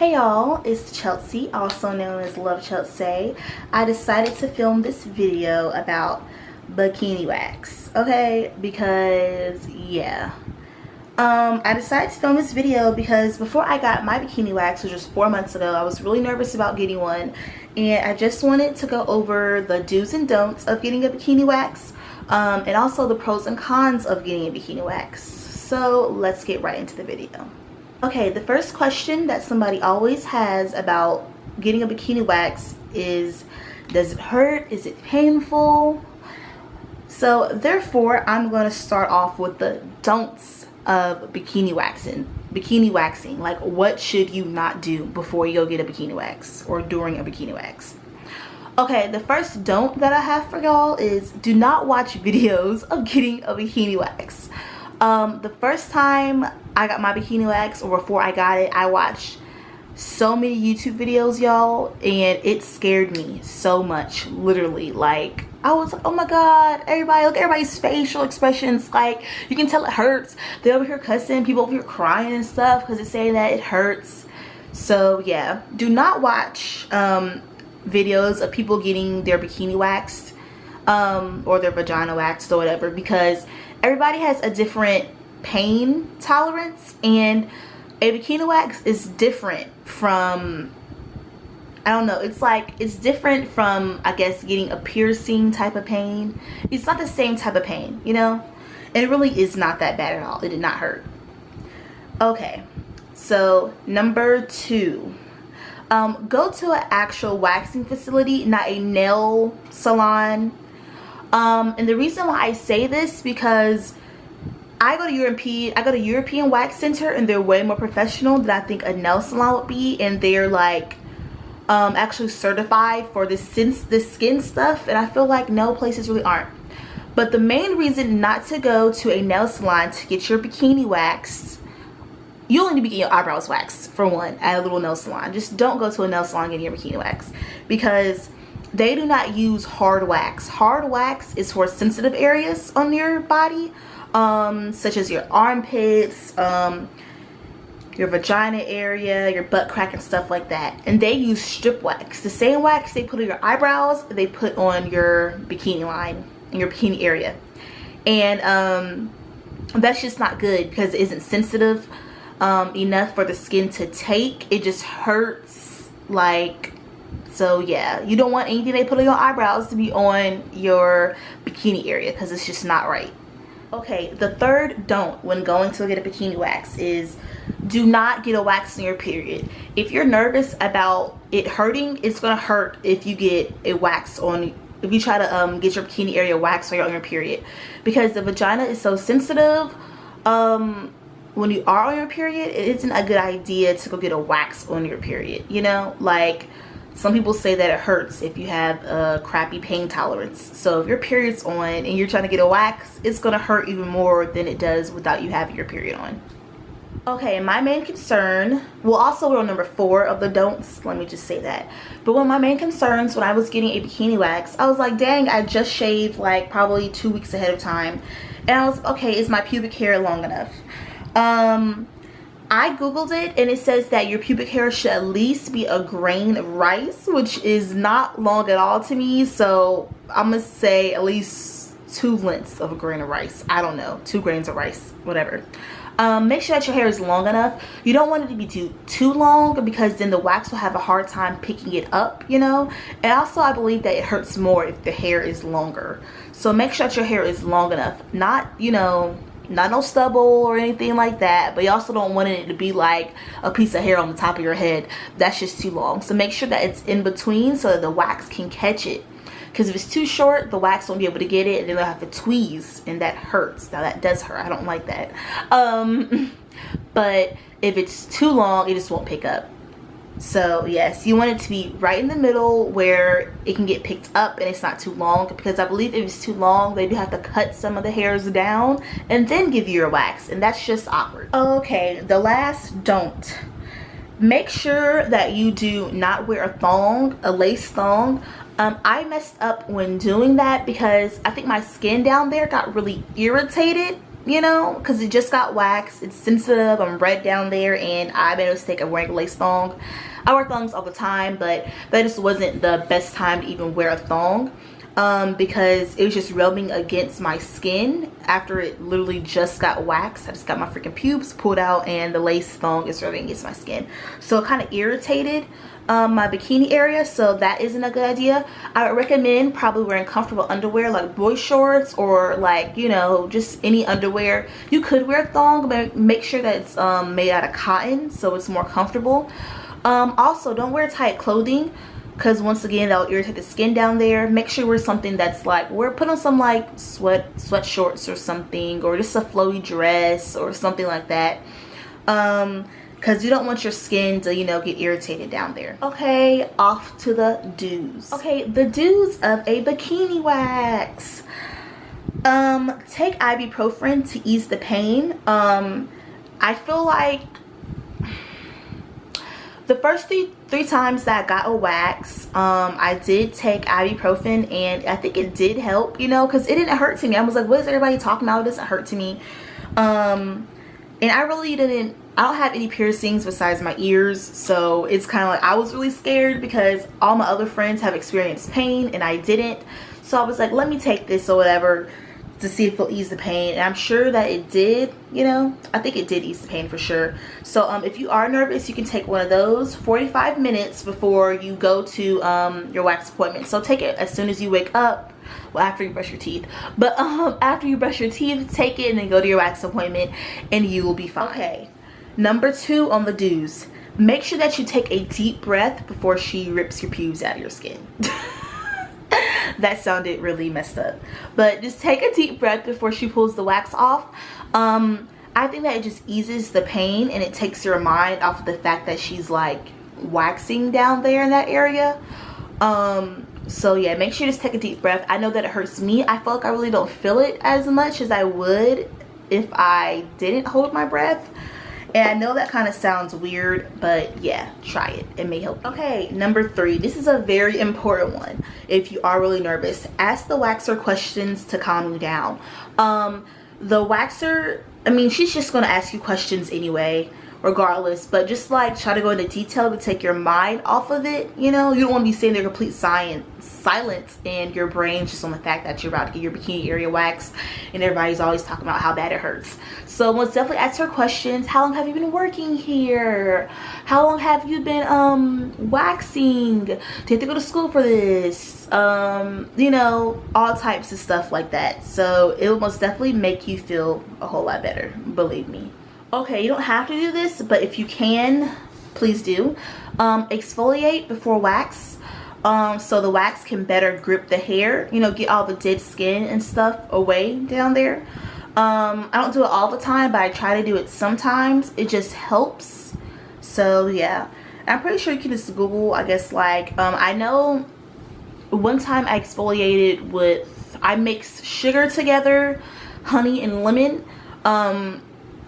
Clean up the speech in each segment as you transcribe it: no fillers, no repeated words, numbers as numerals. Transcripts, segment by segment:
Hey y'all, it's Chelsea, also known as Love Chelsea. I decided to film this video about bikini wax, okay? Because yeah, I decided to film this video because before I got my bikini wax, which was 4 months ago, I was really nervous about getting one, and I just wanted to go over the do's and don'ts of getting a bikini wax, and also the pros and cons of getting a bikini wax. So let's get right into the video. Okay, the first question that somebody always has about getting a bikini wax is, does it hurt? Is it painful? So therefore, I'm going to start off with the don'ts of bikini waxing. Like, what should you not do before you go get a bikini wax or during a bikini wax? Okay, the first don't that I have for y'all is do not watch videos of getting a bikini wax. The first time I got my bikini wax, or before I got it, I watched so many YouTube videos, y'all, and it scared me so much. Literally, like, I was like, oh my god, everybody, look at everybody's facial expressions, like, you can tell it hurts. They're over here cussing, people over here crying and stuff because it's saying that it hurts. So yeah, do not watch videos of people getting their bikini waxed or their vagina waxed or whatever, because everybody has a different pain tolerance, and a bikini wax is different from, I don't know, it's like, it's different from, I guess, getting a piercing type of pain. It's not the same type of pain, you know, and it really is not that bad at all. It did not hurt. Okay, so number 2, go to an actual waxing facility, not a nail salon. And the reason why I say this, because I go to European wax center, and they're way more professional than I think a nail salon would be, and they're like actually certified for the skin stuff, and I feel like no places really aren't. But the main reason not to go to a nail salon to get your bikini waxed, you only need to be getting your eyebrows waxed for one at a little nail salon. Just don't go to a nail salon getting your bikini wax, because they do not use hard wax. Hard wax is for sensitive areas on your body, such as your armpits, your vagina area, your butt crack, and stuff like that. And they use strip wax. The same wax they put on your eyebrows, they put on your bikini line, in your bikini area. And that's just not good, because it isn't sensitive enough for the skin to take. It just hurts, like. So yeah, you don't want anything they put on your eyebrows to be on your bikini area, because it's just not right. Okay, the third don't when going to get a bikini wax is do not get a wax on your period. If you're nervous about it hurting, it's gonna hurt if you get a wax on, if you try to get your bikini area waxed while you're on your period, because the vagina is so sensitive. When you are on your period, it isn't a good idea to go get a wax on your period, you know, like. Some people say that it hurts if you have a crappy pain tolerance. So if your period's on and you're trying to get a wax, it's going to hurt even more than it does without you having your period on. Okay, my main concern, well, also we're on number 4 of the don'ts, let me just say that. But one of my main concerns when I was getting a bikini wax, I was like, dang, I just shaved like probably 2 weeks ahead of time. And I was, okay, is my pubic hair long enough? I googled it, and it says that your pubic hair should at least be a grain of rice, which is not long at all to me. So I'm gonna say at least 2 lengths of a grain of rice. I don't know, 2 grains of rice, whatever. Make sure that your hair is long enough. You don't want it to be too long, because then the wax will have a hard time picking it up, you know. And also, I believe that it hurts more if the hair is longer. So make sure that your hair is long enough, not, you know, not no stubble or anything like that, but you also don't want it to be like a piece of hair on the top of your head. That's just too long. So make sure that it's in between so that the wax can catch it, because if it's too short, the wax won't be able to get it, and then they'll have to tweeze, and that hurts. Now that does hurt. I don't like that. But if it's too long, it just won't pick up. So yes, you want it to be right in the middle where it can get picked up and it's not too long, because I believe if it's too long, they do have to cut some of the hairs down and then give you your wax, and that's just awkward. Okay, the last don't. Make sure that you do not wear a thong, a lace thong. I messed up when doing that, because I think my skin down there got really irritated you know, because it just got waxed. It's sensitive. I'm red down there, and I made a mistake of wearing a lace thong. I wear thongs all the time, but that just wasn't the best time to even wear a thong, because it was just rubbing against my skin after it literally just got waxed. I just got my freaking pubes pulled out, and the lace thong is rubbing against my skin, so it kind of irritated my bikini area. So that isn't a good idea. I would recommend probably wearing comfortable underwear like boy shorts, or like, you know, just any underwear. You could wear a thong, but make sure that it's made out of cotton so it's more comfortable. Also, don't wear tight clothing, because once again, that'll irritate the skin down there. Make sure you wear something that's like, put on some like sweat shorts or something, or just a flowy dress or something like that, because you don't want your skin to, you know, get irritated down there. Okay, off to the do's. Okay, the do's of a bikini wax. Take ibuprofen to ease the pain. I feel like the first three times that I got a wax, I did take ibuprofen, and I think it did help, you know, because it didn't hurt to me. I was like, what is everybody talking about? It doesn't hurt to me. And I really didn't, I don't have any piercings besides my ears, so it's kind of like I was really scared because all my other friends have experienced pain and I didn't. So I was like, let me take this or whatever to see if it'll ease the pain, and I'm sure that it did, you know. I think it did ease the pain for sure. So if you are nervous, you can take one of those 45 minutes before you go to your wax appointment. So take it as soon as you wake up, well, after you brush your teeth, but after you brush your teeth, take it and then go to your wax appointment and you will be fine. Okay, number 2 on the do's, make sure that you take a deep breath before she rips your pubes out of your skin. That sounded really messed up, but just take a deep breath before she pulls the wax off. I think that it just eases the pain, and it takes your mind off of the fact that she's like waxing down there in that area. So yeah, make sure you just take a deep breath. I know that it hurts me. I feel like I really don't feel it as much as I would if I didn't hold my breath. And I know that kind of sounds weird, but yeah, try it. It may help you. Okay, number 3. This is a very important one. If you are really nervous, ask the waxer questions to calm you down. The waxer, I mean, she's just going to ask you questions anyway, regardless, but just like try to go into detail to take your mind off of it. You know, you don't want to be sitting there complete silence and your brain's just on the fact that you're about to get your bikini area waxed and everybody's always talking about how bad it hurts. So most definitely ask her questions. How long have you been working here? How long have you been waxing? Do you have to go to school for this? You know, all types of stuff like that. So it will most definitely make you feel a whole lot better, believe me. Okay, you don't have to do this, but if you can, please do. Exfoliate before wax, so the wax can better grip the hair, you know, get all the dead skin and stuff away down there. I don't do it all the time, but I try to do it sometimes. It just helps. So yeah, I'm pretty sure you can just Google, I guess, like, I know one time I exfoliated with, I mixed sugar together, honey and lemon.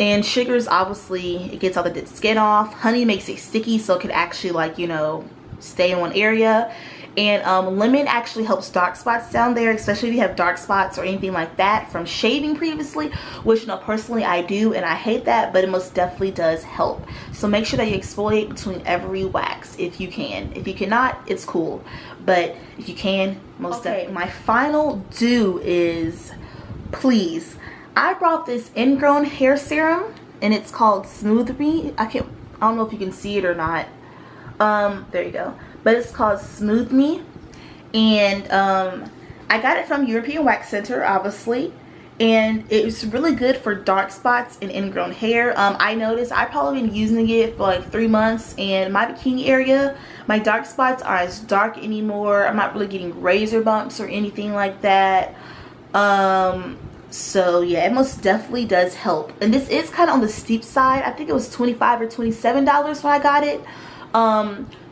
And sugars, obviously, it gets all the dead skin off. Honey makes it sticky, so it can actually, like, you know, stay in one area. And lemon actually helps dark spots down there, especially if you have dark spots or anything like that from shaving previously, which, you know, personally I do, and I hate that, but it most definitely does help. So make sure that you exfoliate between every wax if you can. If you cannot, it's cool, but if you can, most definitely. My final do is, please, I brought this Ingrown hair serum, and it's called Smooth Me. I don't know if you can see it or not. There you go. But it's called Smooth Me, and I got it from European Wax Center, obviously, and it's really good for dark spots and ingrown hair. I noticed I've probably been using it for like 3 months, and my bikini area, my dark spots aren't as dark anymore. I'm not really getting razor bumps or anything like that. So yeah, it most definitely does help. And this is kind of on the steep side. I think it was $25 or $27 when I got it.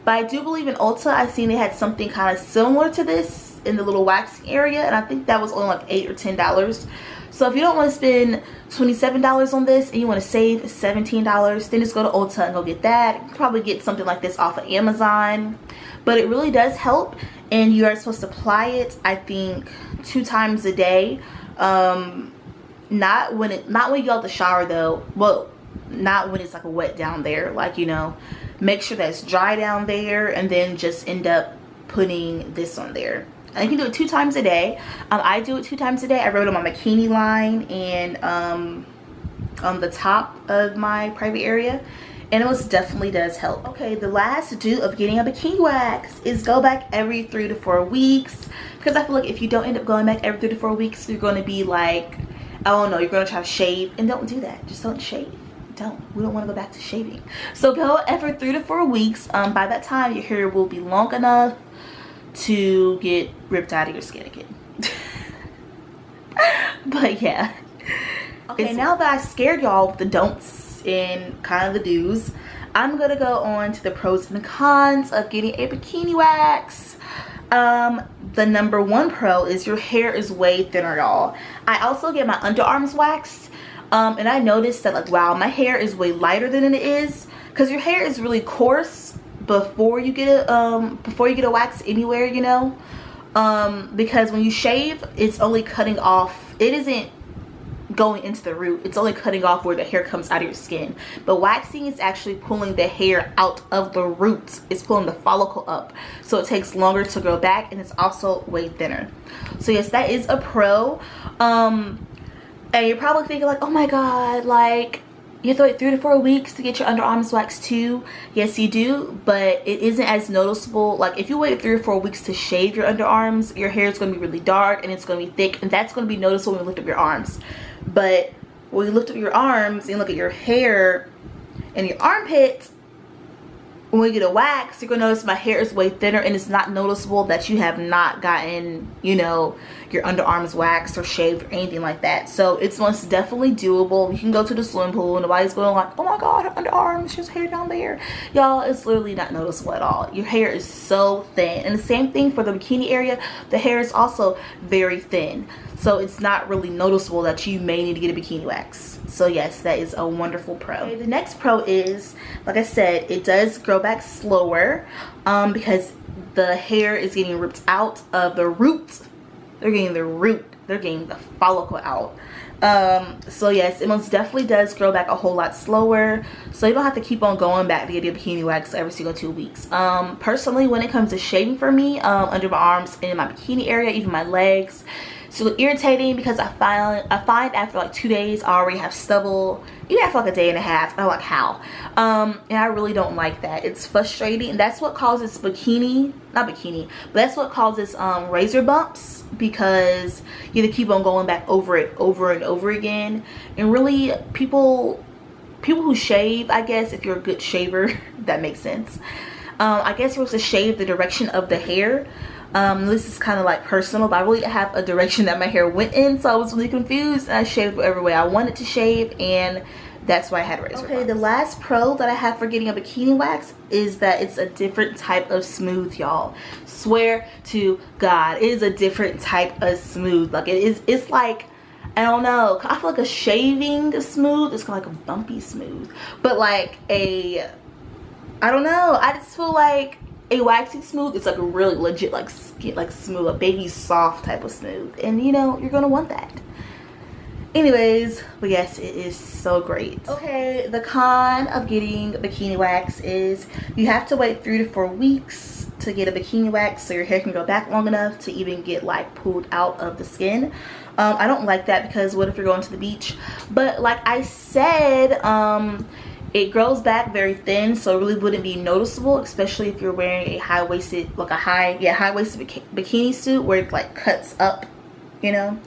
But I do believe in Ulta, I've seen they had something kind of similar to this in the little waxing area, and I think that was only like $8 or $10. So if you don't want to spend $27 on this and you want to save $17, then just go to Ulta and go get that. You can probably get something like this off of Amazon. But it really does help, and you are supposed to apply it, I think, 2 times a day. not when you go out the shower though. Well, not when it's like wet down there. Like, you know, make sure that it's dry down there, and then just end up putting this on there. And you can do it 2 times a day. I do it 2 times a day. I wrote it on my bikini line and on the top of my private area, and it most definitely does help. Okay, the last do of getting a bikini wax is go back every 3 to 4 weeks, because I feel like if you don't end up going back every 3 to 4 weeks, you're going to be like, I don't know, you're going to try to shave, and don't do that. Just don't shave. We don't want to go back to shaving. So go every 3 to 4 weeks. By that time your hair will be long enough to get ripped out of your skin again. But yeah, okay, now that I scared y'all with the don'ts and kind of the do's, I'm gonna go on to the pros and cons of getting a bikini wax. The number 1 pro is your hair is way thinner, y'all. I also get my underarms waxed, and I noticed that, like, wow, my hair is way lighter than it is, because your hair is really coarse before you get a wax anywhere, you know, because when you shave, it's only cutting off, it isn't going into the root, it's only cutting off where the hair comes out of your skin. But waxing is actually pulling the hair out of the roots, it's pulling the follicle up, so it takes longer to grow back, and it's also way thinner. So yes, that is a pro. And you're probably thinking like, oh my god, like, you have to wait 3 to 4 weeks to get your underarms waxed too. Yes, you do, but it isn't as noticeable. Like, if you wait 3 or 4 weeks to shave your underarms, your hair is going to be really dark and it's going to be thick, and that's going to be noticeable when you lift up your arms. But when you lift up your arms and look at your hair and your armpits, when we get a wax, you're going to notice my hair is way thinner, and it's not noticeable that you have not gotten, you know, your underarms waxed or shaved or anything like that. So it's most definitely doable. You can go to the swimming pool and nobody's going like, oh my god, her underarms, she's hair down there. Y'all, it's literally not noticeable at all. Your hair is so thin. And the same thing for the bikini area. The hair is also very thin, so it's not really noticeable that you may need to get a bikini wax. So yes, that is a wonderful pro. Okay, the next pro is, like I said, it does grow back slower, because the hair is getting ripped out of the root. They're getting the root, they're getting the follicle out. So yes, it most definitely does grow back a whole lot slower, so you don't have to keep on going back to get your bikini wax every single 2 weeks. Personally, when it comes to shaving for me, under my arms and in my bikini area, even my legs, it's a little irritating, because I find after like 2 days I already have stubble, even after like a day and a half. I'm like, how? And I really don't like that. It's frustrating, and that's what causes not bikini, but that's what causes razor bumps, because you have to keep on going back over it over and over again. And really, people who shave, I guess if you're a good shaver, that makes sense. I guess you're supposed to shave the direction of the hair. This is kind of like personal, but I really have a direction that my hair went in, so I was really confused, and I shaved whatever way I wanted to shave, and that's why I had razor bumps. The last pro that I have for getting a bikini wax is that it's a different type of smooth, y'all. Swear to God, it is a different type of smooth. Like, it's like, I don't know, I feel like a shaving smooth is kind of like a bumpy smooth, but like I don't know, I just feel like a waxing smooth is like a really legit, like skin, like smooth, a baby soft type of smooth, and you know, you're gonna want that. Anyways, but yes, it is so great. Okay, the con of getting bikini wax is you have to wait 3 to 4 weeks to get a bikini wax so your hair can grow back long enough to even get like pulled out of the skin. I don't like that, because what if you're going to the beach? But like I said, it grows back very thin, so it really wouldn't be noticeable, especially if you're wearing a high-waisted, like a high-waisted bikini suit where it like cuts up, you know.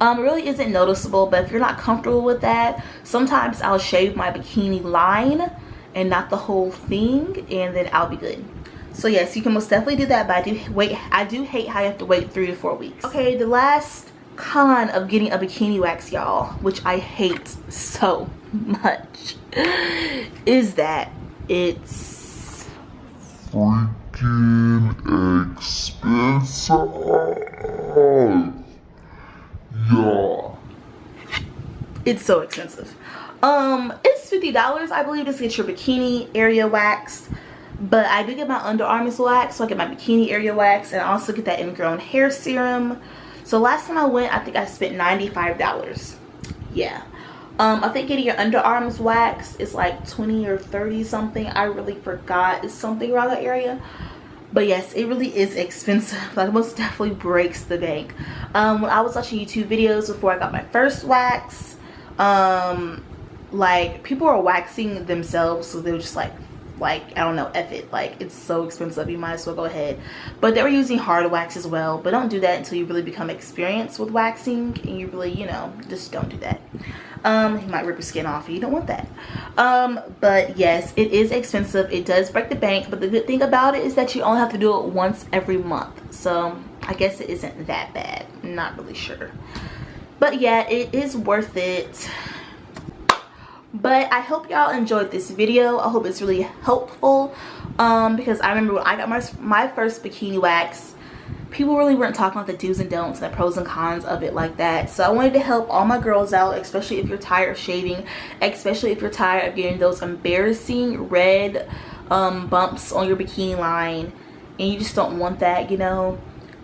It really isn't noticeable. But if you're not comfortable with that, sometimes I'll shave my bikini line and not the whole thing, and then I'll be good. So yes, you can most definitely do that, but I do hate how you have to wait 3 to 4 weeks. Okay, the last con of getting a bikini wax, y'all, which I hate so much, is that it's freaking expensive. Yeah, it's so expensive. It's $50, I believe, to get your bikini area waxed. But I do get my underarms waxed, so I get my bikini area waxed, and I also get that Ingrown hair serum. So last time I went, I think I spent $95. yeah. I think getting your underarms waxed is like 20 or 30 something. I really forgot. It's something around that area. But yes, it really is expensive. Like, it most definitely breaks the bank. When I was watching YouTube videos before I got my first wax, like, people are waxing themselves, so they were just like I don't know, F it, like, it's so expensive, you might as well go ahead. But they were using hard wax as well, but don't do that until you really become experienced with waxing, and you really, you know, just don't do that. You might rip your skin off, and you don't want that. But yes, it is expensive. It does break the bank, but the good thing about it is that you only have to do it once every month, so I guess it isn't that bad. I'm not really sure, but yeah, it is worth it. But I hope y'all enjoyed this video. I hope it's really helpful, because I remember when I got my first bikini wax, people really weren't talking about the do's and don'ts and the pros and cons of it like that. So I wanted to help all my girls out, especially if you're tired of shaving, especially if you're tired of getting those embarrassing red bumps on your bikini line, and you just don't want that, you know.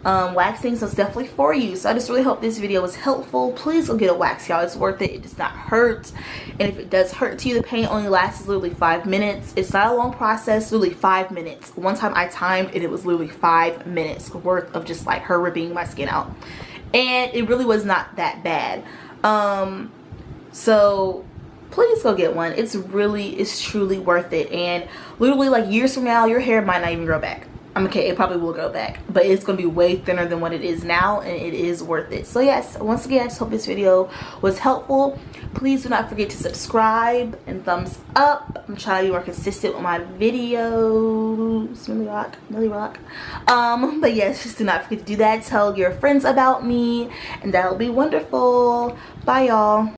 Waxing is definitely for you. So I just really hope this video was helpful. Please go get a wax, y'all. It's worth it. It does not hurt, and if it does hurt to you, the pain only lasts literally 5 minutes. It's not a long process. Literally 5 minutes. One time I timed, and it was literally 5 minutes worth of just like her ripping my skin out, and it really was not that bad. So please go get one. It's truly worth it, and literally like years from now, your hair might not even grow back. Okay, it probably will grow back, but it's going to be way thinner than what it is now, and it is worth it. So yes, once again, I just hope this video was helpful. Please do not forget to subscribe and thumbs up. I'm trying to be more consistent with my videos. Really rock. But yes, just do not forget to do that. Tell your friends about me, and that'll be wonderful. Bye, y'all.